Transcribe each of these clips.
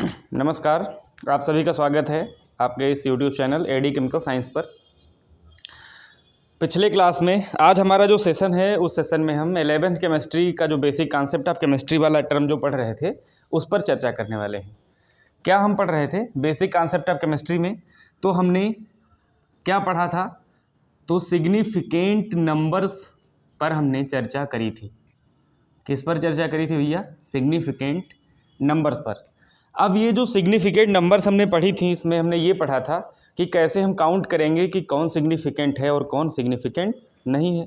नमस्कार, आप सभी का स्वागत है आपके इस YouTube channel AD chemical science पर। पिछले क्लास में आज हमारा जो सेशन है उस सेशन में हम 11th केमिस्ट्री का जो बेसिक कॉन्सेप्ट ऑफ केमिस्ट्री वाला टर्म जो पढ़ रहे थे उस पर चर्चा करने वाले हैं। क्या हम पढ़ रहे थे बेसिक कॉन्सेप्ट ऑफ केमिस्ट्री में? तो हमने क्या पढ़ा था? तो सिग्निफिकेंट नंबर्स पर हमने चर्चा करी थी। किस पर चर्चा करी थी भैया? सिग्निफिकेंट नंबर्स पर। अब ये जो सिग्निफिकेंट नंबर्स हमने पढ़ी थी इसमें हमने ये पढ़ा था कि कैसे हम काउंट करेंगे कि कौन सिग्निफिकेंट है और कौन सिग्निफिकेंट नहीं है।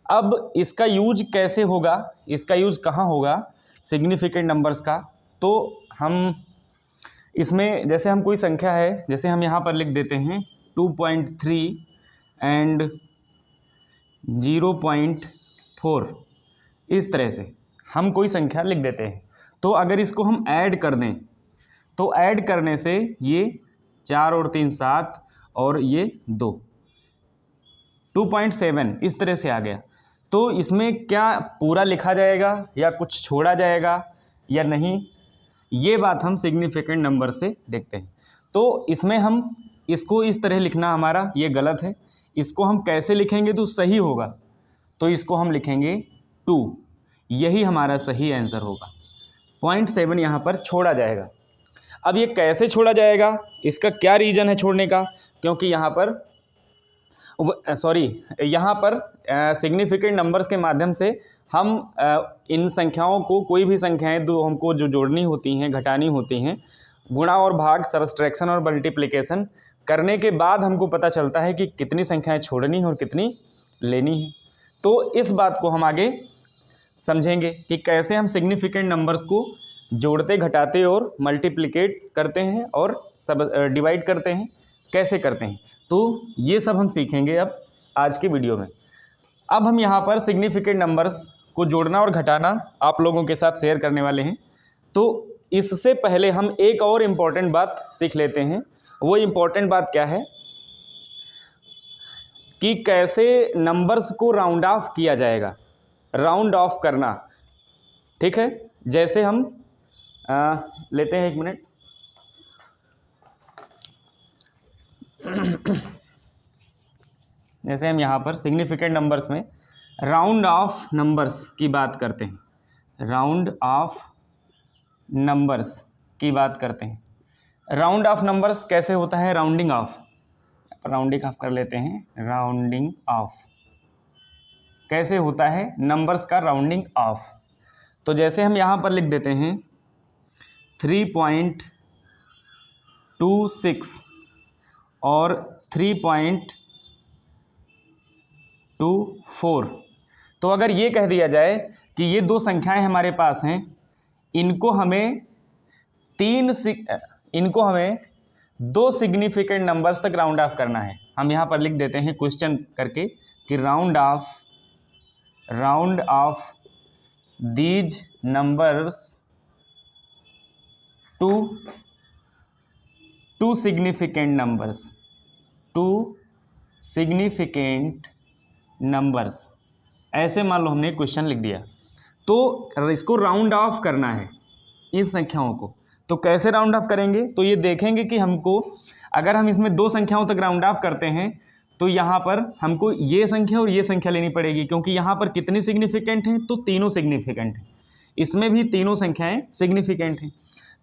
अब इसका यूज कैसे होगा, इसका यूज कहाँ होगा सिग्निफिकेंट नंबर्स का? तो हम इसमें जैसे हम कोई संख्या है, जैसे हम यहाँ पर लिख देते हैं 2.3 एंड 0.4, इस तरह से हम कोई संख्या लिख देते हैं। तो अगर इसको हम ऐड कर दें तो ऐड करने से ये 4 और 3 7 और ये 2.7 इस तरह से आ गया। तो इसमें क्या पूरा लिखा जाएगा या कुछ छोड़ा जाएगा या नहीं, ये बात हम सिग्निफिकेंट नंबर से देखते हैं। तो इसमें हम इसको इस तरह लिखना हमारा ये गलत है। इसको हम कैसे लिखेंगे तो सही होगा? तो इसको हम लिखेंगे 2, यही हमारा सही आंसर होगा। 0.7 यहाँ पर छोड़ा जाएगा। अब ये कैसे छोड़ा जाएगा, इसका क्या रीज़न है छोड़ने का? क्योंकि यहाँ पर सिग्निफिकेंट नंबर्स के माध्यम से हम इन संख्याओं को, कोई भी संख्याएं जो हमको जो जोड़नी होती हैं, घटानी होती हैं, गुणा और भाग, सबट्रैक्शन और मल्टीप्लिकेशन करने के बाद हमको पता चलता है कि कितनी संख्याएं छोड़नी है और कितनी लेनी है। तो इस बात को हम आगे समझेंगे कि कैसे हम सिग्निफिकेंट नंबर्स को जोड़ते, घटाते और मल्टीप्लिकेट करते हैं और सब डिवाइड करते हैं, कैसे करते हैं। तो ये सब हम सीखेंगे अब आज के वीडियो में। अब हम यहाँ पर सिग्निफिकेंट नंबर्स को जोड़ना और घटाना आप लोगों के साथ शेयर करने वाले हैं। तो इससे पहले हम एक और इम्पॉर्टेंट बात सीख लेते हैं। वो इम्पॉर्टेंट बात क्या है कि कैसे नंबर्स को राउंड ऑफ किया जाएगा। राउंड ऑफ करना, ठीक है। जैसे हम लेते हैं, एक मिनट। जैसे हम यहाँ पर सिग्निफिकेंट नंबर्स में राउंड ऑफ नंबर्स की बात करते हैं, राउंड ऑफ नंबर्स की बात करते हैं। राउंड ऑफ नंबर्स कैसे होता है? राउंडिंग ऑफ, राउंडिंग ऑफ कर लेते हैं। राउंडिंग ऑफ कैसे होता है? नंबर्स का राउंडिंग ऑफ। तो जैसे हम यहाँ पर लिख देते हैं 3.26 और 3.24। तो अगर ये कह दिया जाए कि ये दो संख्याएं हमारे पास हैं, इनको हमें दो सिग्निफिकेंट नंबर्स तक राउंड ऑफ करना है। हम यहाँ पर लिख देते हैं क्वेश्चन करके कि round off these numbers to significant numbers, ऐसे मान लो हमने क्वेश्चन लिख दिया। तो इसको राउंड ऑफ करना है इन संख्याओं को। तो कैसे राउंड ऑफ करेंगे? तो ये देखेंगे कि हमको, अगर हम इसमें दो संख्याओं तक राउंड ऑफ करते हैं तो यहाँ पर हमको ये संख्या और ये संख्या लेनी पड़ेगी, क्योंकि यहाँ पर कितनी सिग्निफिकेंट हैं? तो तीनों सिग्निफिकेंट हैं। इसमें भी तीनों संख्याएं सिग्निफिकेंट हैं।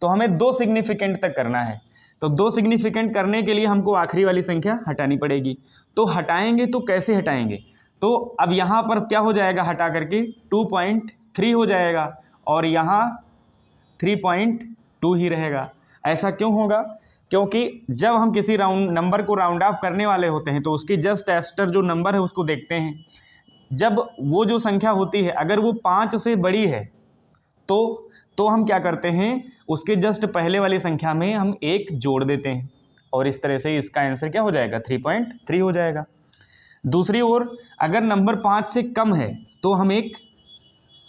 तो हमें दो सिग्निफिकेंट तक करना है। तो दो सिग्निफिकेंट करने के लिए हमको आखिरी वाली संख्या हटानी पड़ेगी। तो हटाएंगे तो कैसे हटाएंगे? तो अब यहाँ पर क्या हो जाएगा? हटा करके 2.3 हो जाएगा और यहाँ 3.2 ही रहेगा। ऐसा क्यों होगा? क्योंकि जब हम किसी नंबर को राउंड ऑफ करने वाले होते हैं तो उसकी जस्ट आफ्टर जो नंबर है उसको देखते हैं। जब वो जो संख्या होती है अगर वो 5 से बड़ी है तो हम क्या करते हैं? उसके जस्ट पहले वाली संख्या में हम 1 जोड़ देते हैं और इस तरह से इसका आंसर क्या हो जाएगा? 3.3 हो जाएगा। दूसरी ओर अगर नंबर 5 से कम है तो हम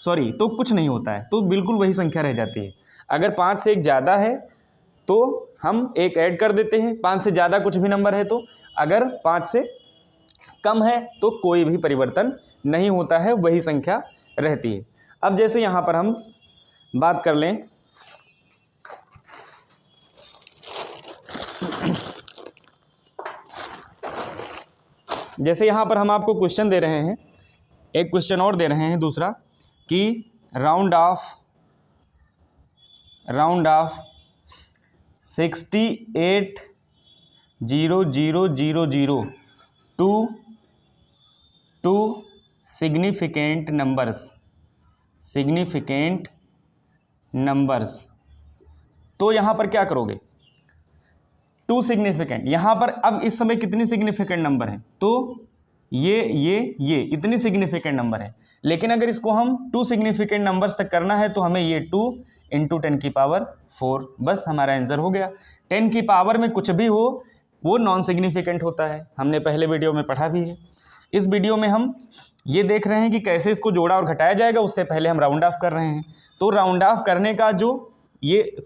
तो कुछ नहीं होता है, तो बिल्कुल वही संख्या रह जाती है। अगर 5 से 1 ज़्यादा है तो हम 1 ऐड कर देते हैं। 5 से ज़्यादा कुछ भी नंबर है तो, अगर 5 से कम है तो कोई भी परिवर्तन नहीं होता है, वही संख्या रहती है। अब जैसे यहाँ पर हम बात कर लें जैसे यहाँ पर हम आपको क्वेश्चन दे रहे हैं, एक क्वेश्चन और दे रहे हैं दूसरा कि round off 68,0,0,0 to significant numbers. तो यहाँ पर क्या करोगे, टू सिग्निफिकेंट, यहाँ पर अब इस समय कितनी सिग्निफिकेंट नंबर हैं, तो ये इतनी सिग्निफिकेंट नंबर है। लेकिन अगर इसको हम टू सिग्निफिकेंट नंबर्स तक करना है तो हमें ये 2 × 10⁴, बस हमारा आंसर हो गया। 10 की पावर में कुछ भी हो वो नॉन सिग्निफिकेंट होता है, हमने पहले वीडियो में पढ़ा भी है। इस वीडियो में हम ये देख रहे हैं कि कैसे इसको जोड़ा और घटाया जाएगा, उससे पहले हम राउंड ऑफ कर रहे हैं। तो राउंड ऑफ करने का जो ये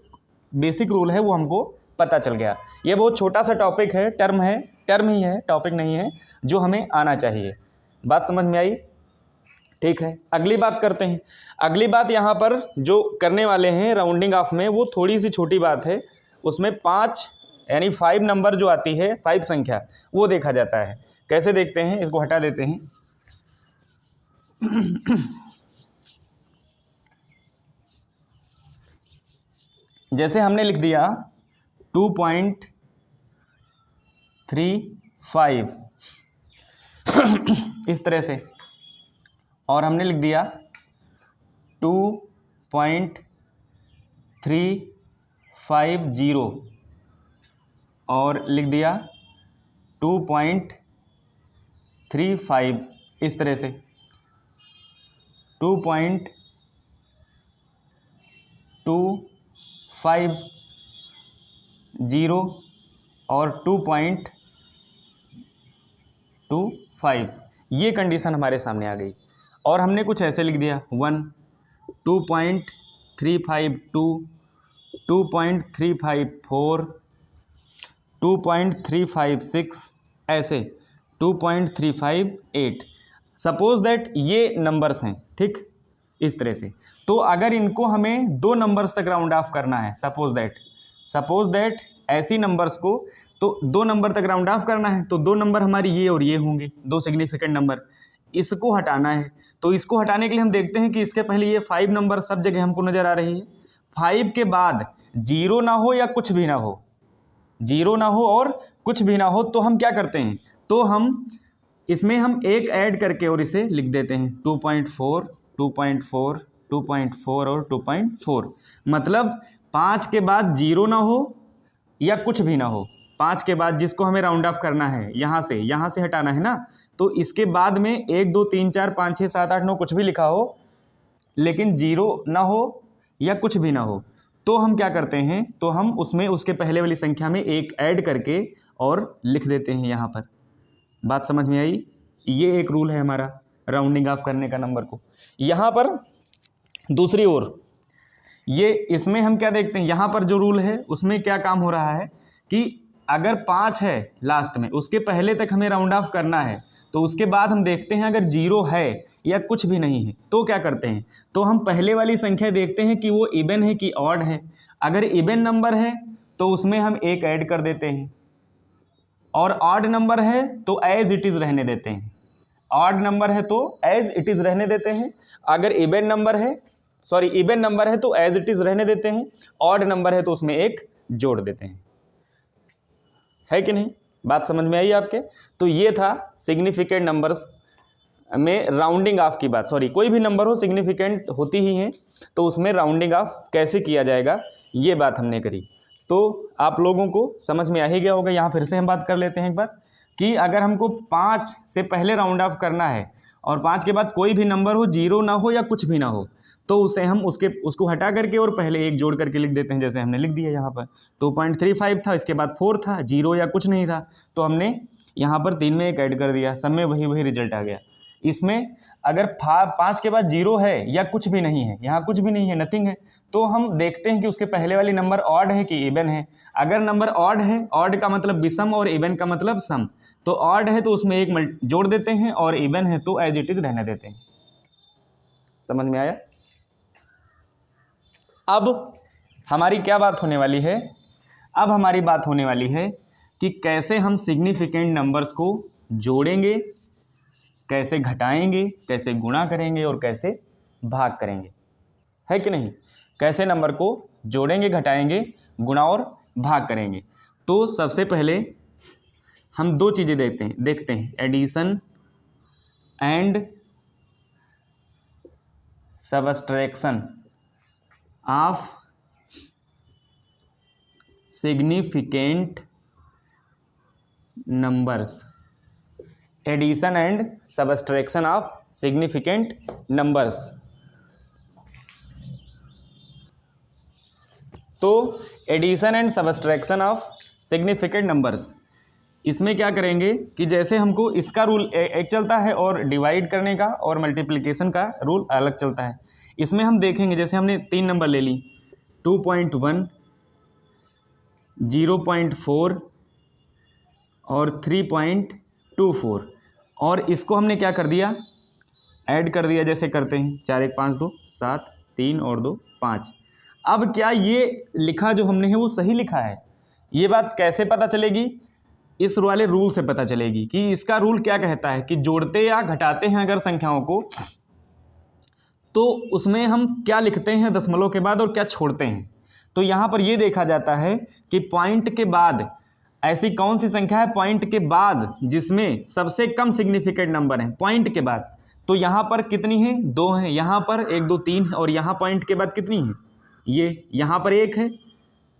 बेसिक रूल है वो हमको पता चल गया। ये बहुत छोटा सा टॉपिक है, टर्म ही है, टॉपिक नहीं है, जो हमें आना चाहिए। बात समझ में आई? ठीक है, अगली बात करते हैं। अगली बात यहाँ पर जो करने वाले हैं राउंडिंग ऑफ में, वो थोड़ी सी छोटी बात है। उसमें 5 यानी 5 नंबर जो आती है, 5 संख्या, वो देखा जाता है। कैसे देखते हैं, इसको हटा देते हैं। जैसे हमने लिख दिया 2.35 इस तरह से, और हमने लिख दिया 2.350 और लिख दिया 2.35 इस तरह से, 2.250 और 2.25, ये कंडीशन हमारे सामने आ गई। और हमने कुछ ऐसे लिख दिया 1, 2.352, 2.354, 2.356, ऐसे 2.358। सपोज दैट ये नंबर्स हैं, ठीक, इस तरह से। तो अगर इनको हमें 2 नंबर्स तक राउंड ऑफ करना है, सपोज दैट ऐसी नंबर्स को तो 2 नंबर तक राउंड ऑफ करना है, तो 2 नंबर हमारी ये और ये होंगे, 2 सिग्निफिकेंट नंबर। इसको हटाना है, तो इसको हटाने के लिए हम देखते हैं कि इसके पहले ये 5 नंबर सब जगह हमको नज़र आ रही है। 5 के बाद 0 ना हो या कुछ भी ना हो, 0 ना हो और कुछ भी ना हो, तो हम क्या करते हैं, तो हम इसमें हम एक ऐड करके और इसे लिख देते हैं 2.4, 2.4, 2.4 और 2.4। मतलब 5 के बाद 0 ना हो या कुछ भी ना हो, 5 के बाद जिसको हमें राउंड ऑफ करना है, यहाँ से हटाना है ना, तो इसके बाद में 1 2 3 4 5 6 7 8 9 कुछ भी लिखा हो, लेकिन 0 ना हो या कुछ भी ना हो, तो हम क्या करते हैं, तो हम उसमें उसके पहले वाली संख्या में एक ऐड करके और लिख देते हैं यहाँ पर। बात समझ में आई? ये एक रूल है हमारा राउंडिंग ऑफ करने का नंबर को। यहाँ पर दूसरी ओर ये इसमें हम क्या देखते हैं, यहाँ पर जो रूल है उसमें क्या काम हो रहा है कि अगर 5 है लास्ट में, उसके पहले तक हमें राउंड ऑफ करना है, तो उसके बाद हम देखते हैं अगर 0 है या कुछ भी नहीं है, तो क्या करते हैं, तो हम पहले वाली संख्या देखते हैं कि वो इवन है कि ऑड है। अगर इवन नंबर है तो उसमें हम एक ऐड कर देते हैं, और ऑड नंबर है तो एज इट इज़ रहने देते हैं। ऑड नंबर है तो एज इट इज़ रहने देते हैं। अगर इवन नंबर है तो एज इट इज़ रहने देते हैं। ऑड नंबर है तो उसमें एक जोड़ देते हैं, है कि नहीं? बात समझ में आई आपके? तो ये था सिग्निफिकेंट नंबर्स में राउंडिंग ऑफ की बात। कोई भी नंबर हो सिग्निफिकेंट होती ही हैं, तो उसमें राउंडिंग ऑफ कैसे किया जाएगा ये बात हमने करी। तो आप लोगों को समझ में आ ही गया होगा। यहाँ फिर से हम बात कर लेते हैं एक बार कि अगर हमको 5 से पहले राउंड ऑफ करना है और 5 के बाद कोई भी नंबर हो, 0 ना हो या कुछ भी ना हो, तो उसे हम उसको हटा करके और पहले एक जोड़ करके लिख देते हैं। जैसे हमने लिख दिया यहाँ पर 2.35 था, इसके बाद 4 था, 0 या कुछ नहीं था, तो हमने यहाँ पर 3 में एक ऐड कर दिया, सब में वही रिजल्ट आ गया। इसमें अगर 5 के बाद 0 है या कुछ भी नहीं है, यहाँ कुछ भी नहीं है, नथिंग है, तो हम देखते हैं कि उसके पहले वाली नंबर ऑड है कि इवन है। अगर नंबर ऑड है, ऑड का मतलब विषम और इवन का मतलब सम, तो ऑड है तो उसमें एक जोड़ देते हैं और इवन है तो एज इट इज रहने देते हैं। समझ में आया? अब हमारी क्या बात होने वाली है, अब हमारी बात होने वाली है कि कैसे हम सिग्निफिकेंट नंबर्स को जोड़ेंगे, कैसे घटाएंगे, कैसे गुणा करेंगे और कैसे भाग करेंगे, है कि नहीं। कैसे नंबर को जोड़ेंगे, घटाएंगे, गुणा और भाग करेंगे। तो सबसे पहले हम दो चीज़ें देखते हैं addition and subtraction of significant numbers. Addition and subtraction of significant numbers. तो addition and subtraction of significant numbers, इसमें क्या करेंगे कि जैसे हमको इसका रूल एक चलता है और डिवाइड करने का और मल्टीप्लिकेशन का रूल अलग चलता है। इसमें हम देखेंगे जैसे हमने 3 नंबर ले ली 2.1, 0.4 और 3.24 और इसको हमने क्या कर दिया, ऐड कर दिया। जैसे करते हैं 4 1 5 2 7, 3 और 2 5। अब क्या ये लिखा जो हमने है वो सही लिखा है, ये बात कैसे पता चलेगी, इस वाले रूल से पता चलेगी कि इसका रूल क्या कहता है कि जोड़ते या घटाते हैं अगर संख्याओं को तो उसमें हम क्या लिखते हैं दशमलव के बाद और क्या छोड़ते हैं। तो यहाँ पर ये देखा जाता है कि पॉइंट के बाद ऐसी कौन सी संख्या है पॉइंट के बाद जिसमें सबसे कम सिग्निफिकेंट नंबर है पॉइंट के बाद। तो यहाँ पर कितनी है, 2 हैं, यहाँ पर 1 2 3 है और यहाँ पॉइंट के बाद कितनी है, ये यहाँ पर 1 है,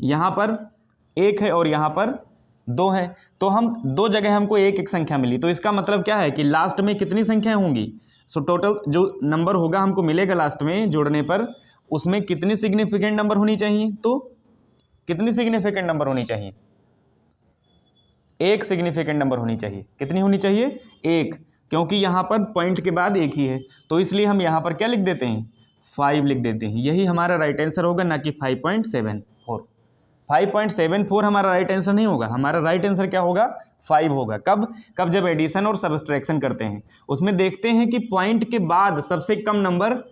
यहाँ पर 1 है और यहाँ पर 2 है। तो हम 2 जगह हमको एक एक संख्या मिली। तो इसका मतलब क्या है कि लास्ट में कितनी संख्याएं होंगी। सो टोटल जो नंबर होगा हमको मिलेगा लास्ट में जोड़ने पर, उसमें कितनी सिग्निफिकेंट नंबर होनी चाहिए। तो कितनी सिग्निफिकेंट नंबर होनी चाहिए, एक सिग्निफिकेंट नंबर होनी चाहिए। कितनी होनी चाहिए, 1, क्योंकि यहाँ पर पॉइंट के बाद 1 ही है। तो इसलिए हम यहाँ पर क्या लिख देते हैं, 5 लिख देते हैं। यही हमारा राइट आंसर होगा, ना कि 5.74। 5.74 हमारा राइट आंसर नहीं होगा। हमारा राइट आंसर क्या होगा, 5 होगा। कब जब एडिशन और सबट्रैक्शन करते हैं, उसमें देखते हैं कि पॉइंट के बाद सबसे कम नंबर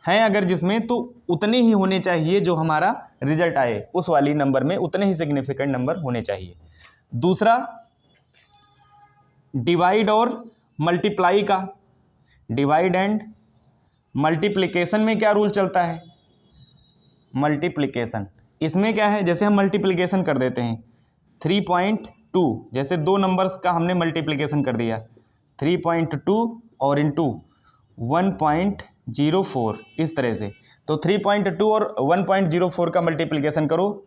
है अगर जिसमें, तो उतने ही होने चाहिए जो हमारा रिजल्ट आए उस वाली नंबर में, उतने ही सिग्निफिकेंट नंबर होने चाहिए। दूसरा, डिवाइड और मल्टीप्लाई का, डिवाइड एंड मल्टीप्लिकेशन में क्या रूल चलता है, मल्टीप्लिकेशन। इसमें क्या है, जैसे हम मल्टीप्लिकेशन कर देते हैं 3.2, जैसे 2 नंबर्स का हमने मल्टीप्लिकेशन कर दिया 3.2 और इंटू 1.04 इस तरह से। तो 3.2 और 1.04 का मल्टीप्लिकेशन करो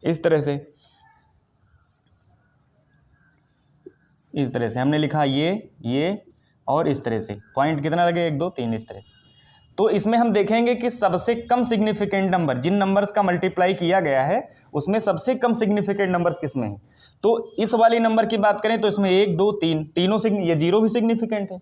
इस तरह से, इस तरह से हमने लिखा ये और इस तरह से। पॉइंट कितना लगे, 1 2 3 इस तरह से। तो इसमें हम देखेंगे कि सबसे कम सिग्निफिकेंट नंबर जिन नंबर्स का मल्टीप्लाई किया गया है उसमें सबसे कम सिग्निफिकेंट नंबर्स किसमें है। तो इस वाली नंबर की बात करें तो इसमें 1 2 3 तीनों ये 0 भी सिग्निफिकेंट है,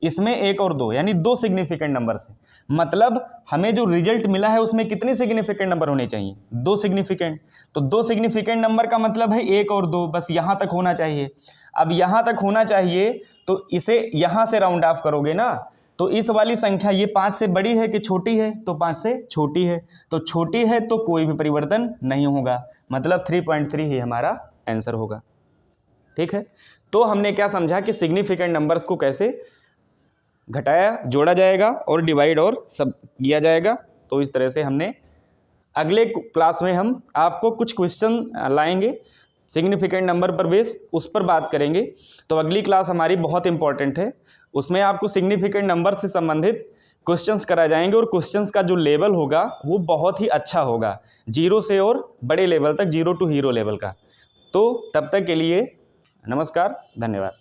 इसमें 1 और 2 यानी 2 सिग्निफिकेंट नंबर्स हैं। मतलब हमें जो रिजल्ट मिला है उसमें कितने सिग्निफिकेंट नंबर होने चाहिए, 2 सिग्निफिकेंट। तो 2 सिग्निफिकेंट नंबर का मतलब है 1 और 2, बस यहाँ तक होना चाहिए। अब यहाँ तक होना चाहिए तो इसे यहाँ से राउंड ऑफ करोगे ना, तो इस वाली संख्या ये 5 से बड़ी है कि छोटी है, तो 5 से छोटी है। तो छोटी है तो कोई भी परिवर्तन नहीं होगा, मतलब 3.3 ही हमारा आंसर होगा। ठीक है, तो हमने क्या समझा कि सिग्निफिकेंट नंबर्स को कैसे घटाया, जोड़ा जाएगा और डिवाइड और सब किया जाएगा। तो इस तरह से हमने अगले क्लास में हम आपको कुछ क्वेश्चन लाएंगे सिग्निफिकेंट नंबर पर बेस, उस पर बात करेंगे। तो अगली क्लास हमारी बहुत इंपॉर्टेंट है, उसमें आपको सिग्निफिकेंट नंबर से संबंधित क्वेश्चंस कराए जाएंगे और क्वेश्चंस का जो लेवल होगा वो बहुत ही अच्छा होगा, 0 से और बड़े लेवल तक, 0 टू हीरो लेवल का। तो तब तक के लिए नमस्कार, धन्यवाद।